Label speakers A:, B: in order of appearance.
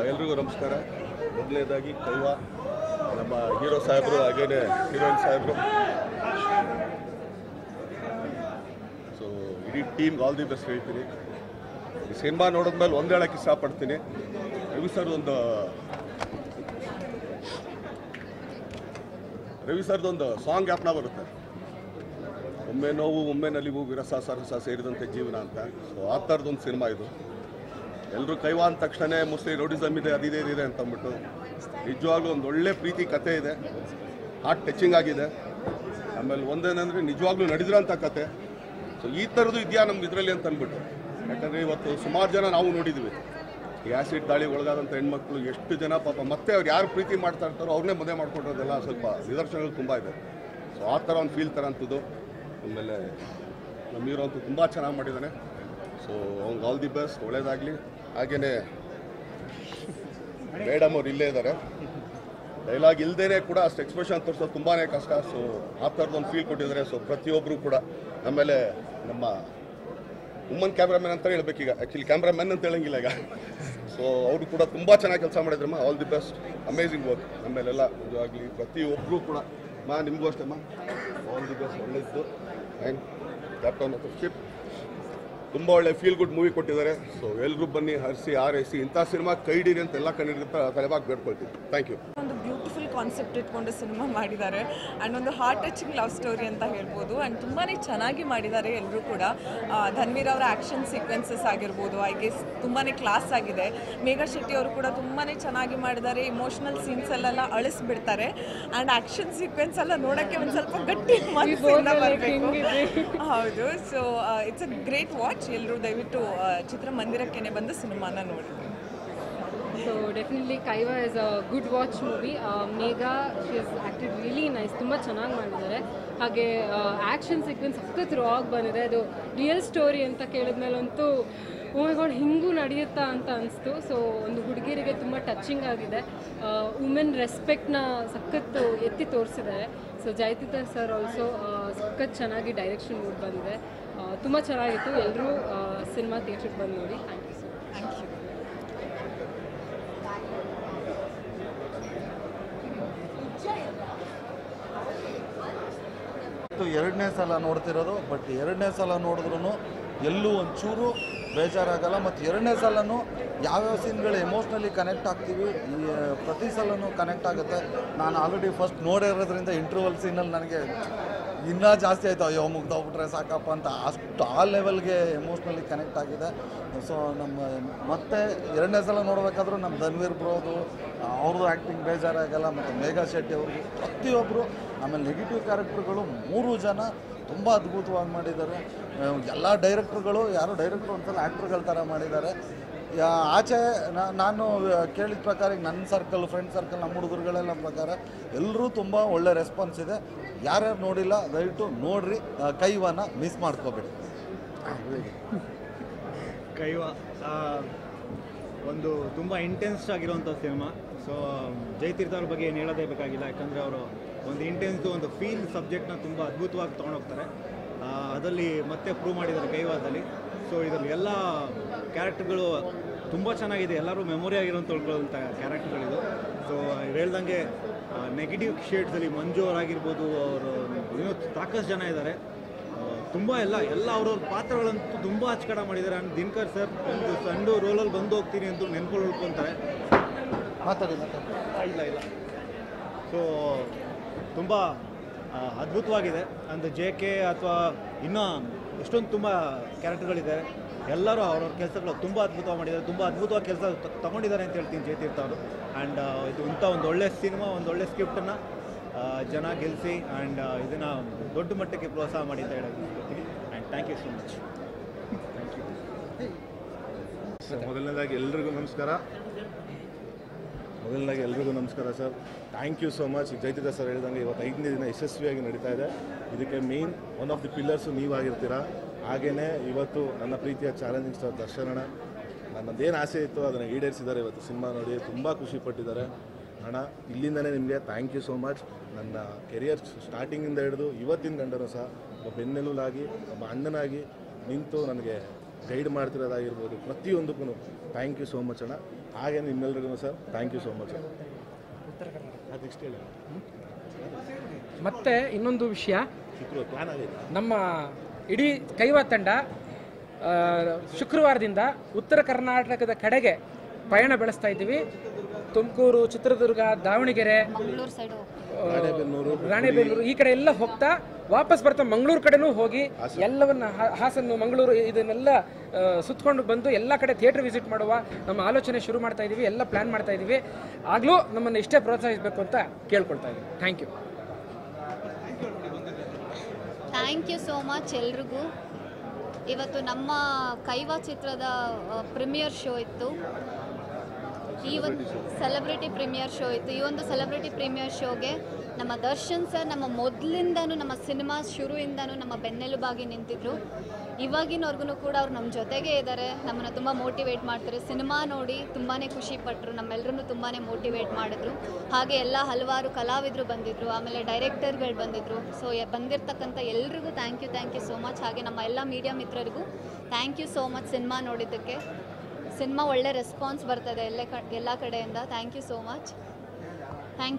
A: ಎಲ್ರಿಗೂ ನಮಸ್ಕಾರ. ಮೊದಲನೇದಾಗಿ ಕೈವಾ ನಮ್ಮ ಹೀರೋ ಸಾಹೇಬರು ಹಾಗೇನೆ ಹೀರೋಯಿನ್ ಸಾಹೇಬರು, ಸೊ ಇಡೀ ಟೀಮ್ಗೆ ಆಲ್ ದಿ ಬೆಸ್ಟ್ ಹೇಳ್ತೀನಿ. ಈ ಸಿನಿಮಾ ನೋಡಿದ್ಮೇಲೆ ಒಂದು ಹೇಳಕ್ಕೆ ಇಷ್ಟಪಡ್ತೀನಿ, ರವಿ ಸರ್ದೊಂದು ಸಾಂಗ್ ಜ್ಞಾಪನ ಬರುತ್ತೆ, ಒಮ್ಮೆ ನೋವು ಒಮ್ಮೆ ನಲಿವು ವಿರಸ ಸರಸ ಸೇರಿದಂತೆ ಜೀವನ ಅಂತ. ಸೊ ಆ ಥರದೊಂದು ಸಿನಿಮಾ ಇದು. ಎಲ್ಲರೂ ಕೈವಾ ಅಂದ ತಕ್ಷಣ ಮೋಸ್ಟ್ಲಿ ರೌಡಿಸಮ್ ಇದೆ, ಅದಿದೆ ಇದಿದೆ ಅಂತ ಅಂದ್ಬಿಟ್ಟು ನಿಜವಾಗ್ಲೂ ಒಂದು ಒಳ್ಳೆ ಪ್ರೀತಿ ಕತೆ ಇದೆ, ಹಾರ್ಟ್ ಟಚಿಂಗ್ ಆಗಿದೆ. ಆಮೇಲೆ ಒಂದೇನೆಂದರೆ ನಿಜವಾಗ್ಲೂ ನಡೆದಿರೋಂಥ ಕತೆ. ಸೊ ಈ ಥರದ್ದು ಇದೆಯಾ ನಮ್ಗೆ ಇದರಲ್ಲಿ ಅಂತ ಅಂದ್ಬಿಟ್ಟು, ಯಾಕಂದರೆ ಇವತ್ತು ಸುಮಾರು ಜನ ನಾವು ನೋಡಿದ್ವಿ, ಈ ಆ್ಯಸಿಡ್ ದಾಳಿ ಒಳಗಾದಂಥ ಹೆಣ್ಮಕ್ಳು ಎಷ್ಟು ಜನ ಪಾಪ ಮತ್ತೆ ಅವ್ರು ಯಾರು ಪ್ರೀತಿ ಮಾಡ್ತಾ ಇರ್ತಾರೋ ಅವ್ರನ್ನೇ ಮದುವೆ ಮಾಡ್ಕೊಂಡಿರೋದೆಲ್ಲ ಸ್ವಲ್ಪ ನಿದರ್ಶನಗಳು ತುಂಬ ಇದೆ. ಸೊ ಆ ಥರ ಒಂದು ಫೀಲ್ ಥರ ಅಂಥದ್ದು. ಆಮೇಲೆ ನಮ್ಮ ಹೀರೋ ಅಂತೂ ತುಂಬ ಚೆನ್ನಾಗಿ ಮಾಡಿದ್ದಾನೆ. ಸೊ ಅವ್ನಿಗೆ ಆಲ್ ದಿ ಬೆಸ್ಟ್, ಒಳ್ಳೇದಾಗಲಿ. ಹಾಗೆಯೇ ಮೇಡಮ್ ಅವ್ರು ಇಲ್ಲೇ ಇದ್ದಾರೆ, ಡೈಲಾಗ್ ಇಲ್ಲದೇ ಕೂಡ ಅಷ್ಟು ಎಕ್ಸ್ಪ್ರೆಷನ್ ತೋರಿಸೋದು ತುಂಬಾ ಕಷ್ಟ. ಸೊ ಆ ಥರದೊಂದು ಫೀಲ್ ಕೊಟ್ಟಿದ್ದಾರೆ. ಸೊ ಪ್ರತಿಯೊಬ್ಬರು ಕೂಡ, ಆಮೇಲೆ ನಮ್ಮ ವುಮನ್ ಕ್ಯಾಮ್ರಾಮನ್ ಅಂತ ಹೇಳ್ಬೇಕೀಗ, ಆ್ಯಕ್ಚುಲಿ ಕ್ಯಾಮ್ರಾಮನ್ ಅಂತ ಹೇಳಂಗಿಲ್ಲ ಈಗ. ಸೊ ಅವರು ಕೂಡ ತುಂಬ ಚೆನ್ನಾಗಿ ಕೆಲಸ ಮಾಡಿದ್ರಮ್ಮ, all the best, amazing work. ಆಮೇಲೆಲ್ಲ ನಿಜವಾಗಲಿ ಪ್ರತಿಯೊಬ್ಬರು ಕೂಡ ನಿಮಗೂ ಅಷ್ಟೇಮ್ಮ ಆಲ್ ದಿ ಬೆಸ್ಟ್, ಒಳ್ಳೆಯದು. ಆ್ಯಂಡ್ ಕ್ಯಾಪ್ಟನ್ ಆಫ್ ಶಿಪ್ ತುಂಬ ಒಳ್ಳೆ ಫೀಲ್ ಗುಡ್ ಮೂವಿ ಕೊಟ್ಟಿದ್ದಾರೆ. ಸೊ ಎಲ್ಲರೂ ಬನ್ನಿ, ಹರಿಸಿ ಆರೈಸಿ, ಇಂಥ ಸಿನಿಮಾ ಕೈ ಹಿಡೀರಿ ಅಂತ ಎಲ್ಲ ಕನ್ನಡಿಗರ ತಲೆಬಾಗಿ ಬೇಡ್ಕೊಳ್ತೀನಿ. Thank you.
B: ಒಂದು ಬ್ಯೂಟಿಫುಲ್ ಕಾನ್ಸೆಪ್ಟ್ ಇಟ್ಕೊಂಡು ಸಿನಿಮಾ ಮಾಡಿದ್ದಾರೆ ಆ್ಯಂಡ್ ಒಂದು ಹಾರ್ಟ್ ಟಚಿಂಗ್ ಲವ್ ಸ್ಟೋರಿ ಅಂತ ಹೇಳ್ಬೋದು. ಆ್ಯಂಡ್ ತುಂಬಾ ಚೆನ್ನಾಗಿ ಮಾಡಿದ್ದಾರೆ ಎಲ್ಲರೂ ಕೂಡ. ಧನ್ವೀರ್ ಅವರ ಆ್ಯಕ್ಷನ್ ಸೀಕ್ವೆನ್ಸಸ್ ಆಗಿರ್ಬೋದು, ಐ ಗೆಸ್ ತುಂಬಾ ಕ್ಲಾಸ್ ಆಗಿದೆ. ಮೇಘಾ ಶೆಟ್ಟಿ ಅವರು ಕೂಡ ತುಂಬಾ ಚೆನ್ನಾಗಿ ಮಾಡಿದ್ದಾರೆ. ಇಮೋಷ್ನಲ್ ಸೀನ್ಸಲ್ಲೆಲ್ಲ ಅಳಿಸ್ಬಿಡ್ತಾರೆ. ಆ್ಯಂಡ್ ಆ್ಯಕ್ಷನ್ ಸೀಕ್ವೆನ್ಸ್ ಎಲ್ಲ ನೋಡೋಕ್ಕೆ ಒಂದು ಸ್ವಲ್ಪ ಗಟ್ಟಿ ಮನಸ್ಸಿಂದ ಬರಬೇಕು. ಹೌದು. So it's a great watch. ಎಲ್ಲರೂ ದಯವಿಟ್ಟು ಚಿತ್ರಮಂದಿರಕ್ಕೆ ಬಂದು ಸಿನಿಮಾನ ನೋಡಿ.
C: So definitely Kaiwa is a good watch movie. Megha, she has acted really nice. ತುಂಬ ಚೆನ್ನಾಗಿ ಮಾಡಿದ್ದಾರೆ. ಹಾಗೆ ಆ್ಯಕ್ಷನ್ ಸೀಕ್ವೆನ್ಸ್ ಸಖತ್ ರಾ ಆಗಿ ಬಂದಿದೆ. ಅದು ರಿಯಲ್ ಸ್ಟೋರಿ ಅಂತ ಕೇಳಿದ್ಮೇಲಂತೂ ಓ ಮೈ ಗಾಡ್ ಹಿಂಗೂ ನಡೆಯುತ್ತಾ ಅಂತ ಅನಿಸ್ತು. ಸೊ ಒಂದು ಹುಡುಗಿರಿಗೆ ತುಂಬ ಟಚಿಂಗ್ ಆಗಿದೆ. ವುಮೆನ್ ರೆಸ್ಪೆಕ್ಟ್ನ ಸಖತ್ತು ಎತ್ತಿ ತೋರಿಸಿದ್ದಾರೆ. ಸೊ ಜಯತೀರ್ಥ ಸರ್ ಆಲ್ಸೋ ಸಖತ್ ಚೆನ್ನಾಗಿ ಡೈರೆಕ್ಷನ್ ಮೂಡ್ ಬಂದಿದೆ. ತುಂಬ ಚೆನ್ನಾಗಿತ್ತು. ಎಲ್ಲರೂ ಸಿನಿಮಾ ಥಿಯೇಟ್ರಿಗೆ ಬಂದು ನೋಡಿ. Thank you so much.
B: Thank you.
D: ಎರಡನೇ ಸಲ ನೋಡ್ತಿರೋದು, ಬಟ್ ಎರಡನೇ ಸಲ ನೋಡಿದ್ರೂ ಎಲ್ಲೂ ಒಂಚೂರು ಬೇಜಾರಾಗಲ್ಲ. ಮತ್ತು ಎರಡನೇ ಸಲನೂ ಯಾವ್ಯಾವ ಸೀನ್ಗಳು ಎಮೋಷ್ನಲಿ ಕನೆಕ್ಟ್ ಆಗ್ತೀವಿ, ಈ ಪ್ರತಿ ಸಲನೂ ಕನೆಕ್ಟ್ ಆಗುತ್ತೆ. ನಾನು ಆಲ್ರೆಡಿ ಫಸ್ಟ್ ನೋಡಿರೋದ್ರಿಂದ ಇಂಟರ್ವಲ್ ಸೀನಲ್ಲಿ ನನಗೆ ಇನ್ನೂ ಜಾಸ್ತಿ ಆಯಿತು, ಅಯ್ಯೋ ಮುಗ್ದೋಗ್ಬಿಟ್ರೆ ಸಾಕಪ್ಪ ಅಂತ, ಅಷ್ಟು ಆ ಲೆವೆಲ್ಗೆ ಎಮೋಷ್ನಲಿ ಕನೆಕ್ಟ್ ಆಗಿದೆ. ಸೊ ಮತ್ತೆ ಎರಡನೇ ಸಲ ನೋಡಬೇಕಾದ್ರೂ ನಮ್ಮ ಧನ್ವೀರ್ ಬ್ರೋದು ಅವ್ರದ್ದು ಆ್ಯಕ್ಟಿಂಗ್ ಬೇಜಾರಾಗಲ್ಲ. ಮತ್ತು ಮೇಘಾ ಶೆಟ್ಟಿ ಅವ್ರಿಗೆ ಪ್ರತಿಯೊಬ್ಬರು, ಆಮೇಲೆ ನೆಗೆಟಿವ್ ಕ್ಯಾರೆಕ್ಟರ್ಗಳು 3 ಜನ ತುಂಬ ಅದ್ಭುತವಾಗಿ ಮಾಡಿದ್ದಾರೆ. ಎಲ್ಲ ಡೈರೆಕ್ಟ್ರುಗಳು, ಯಾರು ಡೈರೆಕ್ಟ್ರು ಒಂದ್ಸಲ ಆ್ಯಕ್ಟ್ರುಗಳ ಥರ ಮಾಡಿದ್ದಾರೆ. ಆಚೆ ನಾನು ಕೇಳಿದ ಪ್ರಕಾರ ನನ್ನ ಸರ್ಕಲ್, ಫ್ರೆಂಡ್ ಸರ್ಕಲ್, ನಮ್ಮ ಹುಡುಗರುಗಳೆಲ್ಲ ಪ್ರಕಾರ ಎಲ್ಲರೂ ತುಂಬ ಒಳ್ಳೆ ರೆಸ್ಪಾನ್ಸ್ ಇದೆ. ಯಾರ್ಯಾರು ನೋಡಿಲ್ಲ ದಯವಿಟ್ಟು ನೋಡ್ರಿ, ಕೈವಾನ ಮಿಸ್ ಮಾಡ್ಕೋಬೇಡಿ.
E: ಕೈವಾ ಒಂದು ತುಂಬ ಇಂಟೆನ್ಸ್ ಆಗಿರುವಂಥ ಸಿನಿಮಾ. ಸೊ ಜಯತೀರ್ಥ ಅವ್ರ ಬಗ್ಗೆ ಏನು ಹೇಳೋದೇ ಬೇಕಾಗಿಲ್ಲ, ಯಾಕಂದರೆ ಅವರು ಒಂದು ಇಂಟೆನ್ಸ್ದು ಒಂದು ಫೀಲ್ ಸಬ್ಜೆಕ್ಟ್ನ ತುಂಬ ಅದ್ಭುತವಾಗಿ ತೊಗೊಂಡೋಗ್ತಾರೆ. ಅದರಲ್ಲಿ ಮತ್ತೆ ಪ್ರೂವ್ ಮಾಡಿದ್ದಾರೆ ಕೈವಾದಲ್ಲಿ. ಸೊ ಇದರಲ್ಲಿ ಎಲ್ಲ ಕ್ಯಾರೆಕ್ಟರ್ಗಳು ತುಂಬ ಚೆನ್ನಾಗಿದೆ, ಎಲ್ಲರೂ ಮೆಮೊರಿ ಆಗಿರೋಂಥ ಉಳ್ಕೊಳ್ಳೋಂಥ ಕ್ಯಾರೆಕ್ಟರ್ಗಳಿದು. ಸೊ ಹೇಳ್ದಂಗೆ ನೆಗೆಟಿವ್ ಶೇಡ್ಸಲ್ಲಿ ಮಂಜು ಅವರಾಗಿರ್ಬೋದು, ಅವರು ಇನ್ನೂ ಸಾಕಷ್ಟು ಜನ ಇದ್ದಾರೆ. ತುಂಬ ಎಲ್ಲ ಅವ್ರವ್ರ ಪಾತ್ರಗಳಂತೂ ತುಂಬ ಅಚ್ಚುಕಟ್ಟಾಗಿ ಮಾಡಿದ್ದಾರೆ. ಆ್ಯಂಡ್ ದಿನಕರ್ ಸರ್ ಒಂದು ಸಣ್ಣ ರೋಲಲ್ಲಿ ಬಂದು ಹೋಗ್ತೀನಿ ಅಂತ ನೆನ್ಕೊಂಡು ಉಳ್ಕೊತಾರೆ. ಇಲ್ಲ ಸೊ ತುಂಬ ಅದ್ಭುತವಾಗಿದೆ. ಅಂದರೆ JK ಅಥವಾ ಇನ್ನೂ ಎಷ್ಟೊಂದು ತುಂಬ ಕ್ಯಾರೆಕ್ಟರ್ಗಳಿದ್ದಾರೆ. ಎಲ್ಲರೂ ಅವ್ರವ್ರ ಕೆಲಸಗಳು ತುಂಬ ಅದ್ಭುತವಾಗಿ ಮಾಡಿದ್ದಾರೆ, ತುಂಬ ಅದ್ಭುತವಾಗಿ ಕೆಲಸ ತೊಗೊಂಡಿದ್ದಾರೆ ಅಂತ ಹೇಳ್ತೀನಿ ಜಯತೀರ್ಥ ಅವರು. ಆ್ಯಂಡ್ ಇದು ಇಂಥ ಒಂದು ಒಳ್ಳೆ ಸಿನಿಮಾ, ಒಂದು ಒಳ್ಳೆ ಸ್ಕ್ರಿಪ್ಟನ್ನು ಜನ ಗೆಲ್ಲಿಸಿ ಆ್ಯಂಡ್ ಇದನ್ನು ದೊಡ್ಡ ಮಟ್ಟಕ್ಕೆ ಪ್ರೋತ್ಸಾಹ ಮಾಡಿ ಅಂತ ಹೇಳೋದು and thank you so much. Thank you.
F: ಮೊದಲನೇದಾಗಿ ಎಲ್ರಿಗೂ ನಮಸ್ಕಾರ sir. Thank you so much. Jayatheertha sir ಹೇಳಿದಂಗೆ ಇವತ್ತು 5ನೇ ದಿನ ಯಶಸ್ವಿಯಾಗಿ ನಡೀತಾ ಇದೆ. ಇದಕ್ಕೆ main one of the pillars ನೀವಾಗಿರ್ತೀರಾ. ಹಾಗೆಯೇ ಇವತ್ತು ನನ್ನ ಪ್ರೀತಿಯ ಚಾಲೆಂಜಿಂಗ್ ಸ್ಟಾರ್ ದರ್ಶನ ನನ್ನದೇನು ಆಸೆ ಇತ್ತು ಅದನ್ನು ಈಡೇರಿಸಿದ್ದಾರೆ. ಇವತ್ತು ಸಿನಿಮಾ ನೋಡಿ ತುಂಬ ಖುಷಿಪಟ್ಟಿದ್ದಾರೆ. ಅಣ್ಣ ಇಲ್ಲಿಂದನೇ ನಿಮಗೆ ಥ್ಯಾಂಕ್ ಯು ಸೋ ಮಚ್. ನನ್ನ ಕೆರಿಯರ್ ಸ್ಟಾರ್ಟಿಂಗಿಂದ ಹಿಡಿದು ಇವತ್ತಿನ ಗಂಡನೂ ಸಹ ಒಬ್ಬ ಬೆನ್ನೆಲುಬಾಗಿ, ಒಬ್ಬ ಅಣ್ಣನಾಗಿ ನಿಂತು ನನಗೆ ಗೈಡ್ ಮಾಡ್ತಿರೋದಾಗಿರ್ಬೋದು, ಪ್ರತಿಯೊಂದಕ್ಕೂ ಥ್ಯಾಂಕ್ ಯು ಸೋ ಮಚ್ ಅಣ್ಣ. ಹಾಗೆ ನಿಮ್ಮೆಲ್ಲರಿಗೂ sir thank you so much. Next ಹೇಳಿ.
G: ಮತ್ತು ಇನ್ನೊಂದು ವಿಷಯ,
F: ಪ್ಲಾನ್ ಆಗಿದೆ.
G: ನಮ್ಮ ಇಡೀ ಕೈವಾ ತಂಡ ಶುಕ್ರವಾರದಿಂದ ಉತ್ತರ ಕರ್ನಾಟಕದ ಕಡೆಗೆ ಪಯಣ ಬೆಳೆಸ್ತಾ ಇದ್ದೀವಿ. ತುಮಕೂರು, ಚಿತ್ರದುರ್ಗ, ದಾವಣಗೆರೆ, ರಾಣೆಬೆನ್ನೂರು ಈ ಕಡೆ ಎಲ್ಲ ಹೋಗ್ತಾ ವಾಪಸ್ ಬರ್ತಾ ಮಂಗಳೂರು ಕಡೆನೂ ಹೋಗಿ ಎಲ್ಲವನ್ನ ಹಾಸನ, ಮಂಗಳೂರು ಇದನ್ನೆಲ್ಲ ಸುತ್ತಕೊಂಡು ಬಂದು ಎಲ್ಲ ಕಡೆ ಥಿಯೇಟರ್ ವಿಸಿಟ್ ಮಾಡುವ ನಮ್ಮ ಆಲೋಚನೆ ಶುರು ಮಾಡ್ತಾ ಇದ್ದೀವಿ. ಎಲ್ಲ ಪ್ಲ್ಯಾನ್ ಮಾಡ್ತಾ ಇದ್ದೀವಿ. ಆಗಲೂ ನಮ್ಮನ್ನು ಇಷ್ಟೇ ಪ್ರೋತ್ಸಾಹಿಸಬೇಕು ಅಂತ ಕೇಳ್ಕೊಳ್ತಾ ಇದ್ದೀವಿ. Thank you.
H: Thank you so much ಎಲ್ರಿಗೂ. ಇವತ್ತು ನಮ್ಮ ಕೈವಾ ಚಿತ್ರದ ಪ್ರೀಮಿಯರ್ ಶೋ ಇತ್ತು. ಈ ಒಂದು ಸೆಲೆಬ್ರಿಟಿ ಪ್ರೀಮಿಯರ್ ಶೋ ಇತ್ತು. ಈ ಒಂದು ಸೆಲೆಬ್ರಿಟಿ ಪ್ರೀಮಿಯರ್ ಶೋಗೆ ನಮ್ಮ ದರ್ಶನ್ ಸರ್ ನಮ್ಮ ಮೊದಲಿಂದನೂ, ನಮ್ಮ ಸಿನಿಮಾ ಶುರುವಿಂದನೂ ನಮ್ಮ ಬೆನ್ನೆಲುಬಾಗಿ ನಿಂತಿದ್ರು. ಇವಾಗಿನವರೆಗೂ ಕೂಡ ಅವ್ರು ನಮ್ಮ ಜೊತೆಗೇ ಇದ್ದಾರೆ. ನಮ್ಮನ್ನು ತುಂಬ ಮೋಟಿವೇಟ್ ಮಾಡ್ತಾರೆ. ಸಿನಿಮಾ ನೋಡಿ ತುಂಬಾ ಖುಷಿಪಟ್ಟರು, ನಮ್ಮೆಲ್ಲರೂ ತುಂಬಾ ಮೋಟಿವೇಟ್ ಮಾಡಿದ್ರು. ಹಾಗೆ ಎಲ್ಲ ಹಲವಾರು ಕಲಾವಿದರು ಬಂದಿದ್ದರು, ಆಮೇಲೆ ಡೈರೆಕ್ಟರ್ಗಳು ಬಂದಿದ್ದರು. ಸೊ ಬಂದಿರತಕ್ಕಂಥ ಎಲ್ರಿಗೂ ಥ್ಯಾಂಕ್ ಯು ಸೋ ಮಚ್. ಹಾಗೆ ನಮ್ಮ ಎಲ್ಲ ಮೀಡಿಯಾ ಮಿತ್ರರಿಗೂ ಥ್ಯಾಂಕ್ ಯು ಸೋ ಮಚ್ ಸಿನಿಮಾ ನೋಡಿದ್ದಕ್ಕೆ. ಸಿನಿಮಾ ಒಳ್ಳೆ ರೆಸ್ಪಾನ್ಸ್ ಬರ್ತದೆ ಎಲ್ಲ ಕಡೆಯಿಂದ. Thank you so much. Thank